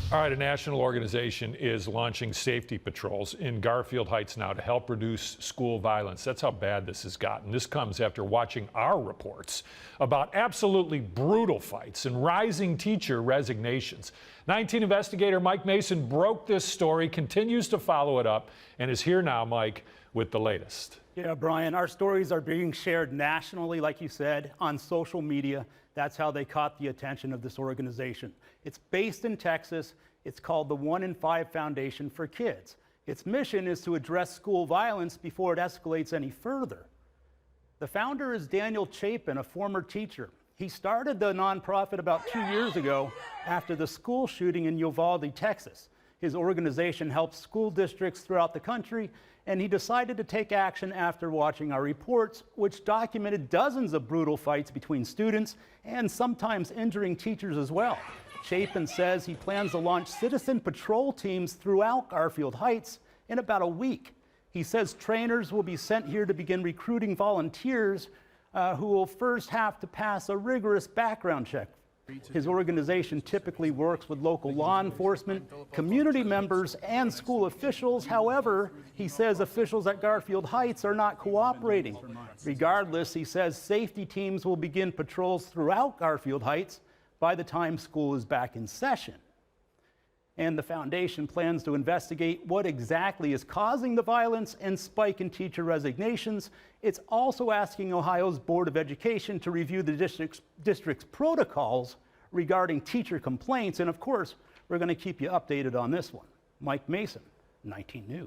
All right, a national organization is launching safety patrols in Garfield Heights now to help reduce school violence. That's how bad this has gotten. This comes after watching our reports about absolutely brutal fights and rising teacher resignations. 19 investigator Mike Mason broke this story, continues to follow it up, and is here now, Mike, with the latest. Yeah, Brian, our stories are being shared nationally, like you said, on social media. That's how they caught the attention of this organization. It's based in Texas. It's called the 1 in 5 Foundation for Kids. Its mission is to address school violence before it escalates any further. The founder is Daniel Chapin, a former teacher. He started the nonprofit about 2 years ago after the school shooting in Uvalde, Texas. His organization helps school districts throughout the country, and he decided to take action after watching our reports, which documented dozens of brutal fights between students and sometimes injuring teachers as well. Chapin says he plans to launch citizen patrol teams throughout Garfield Heights in about a week. He says trainers will be sent here to begin recruiting volunteers who will first have to pass a rigorous background check. His organization typically works with local law enforcement, community members, and school officials. However, he says officials at Garfield Heights are not cooperating. Regardless, he says safety teams will begin patrols throughout Garfield Heights by the time school is back in session. And the foundation plans to investigate what exactly is causing the violence and spike in teacher resignations. It's also asking Ohio's Board of Education to review the district's protocols regarding teacher complaints. And of course, we're going to keep you updated on this one. Mike Mason, 19 News.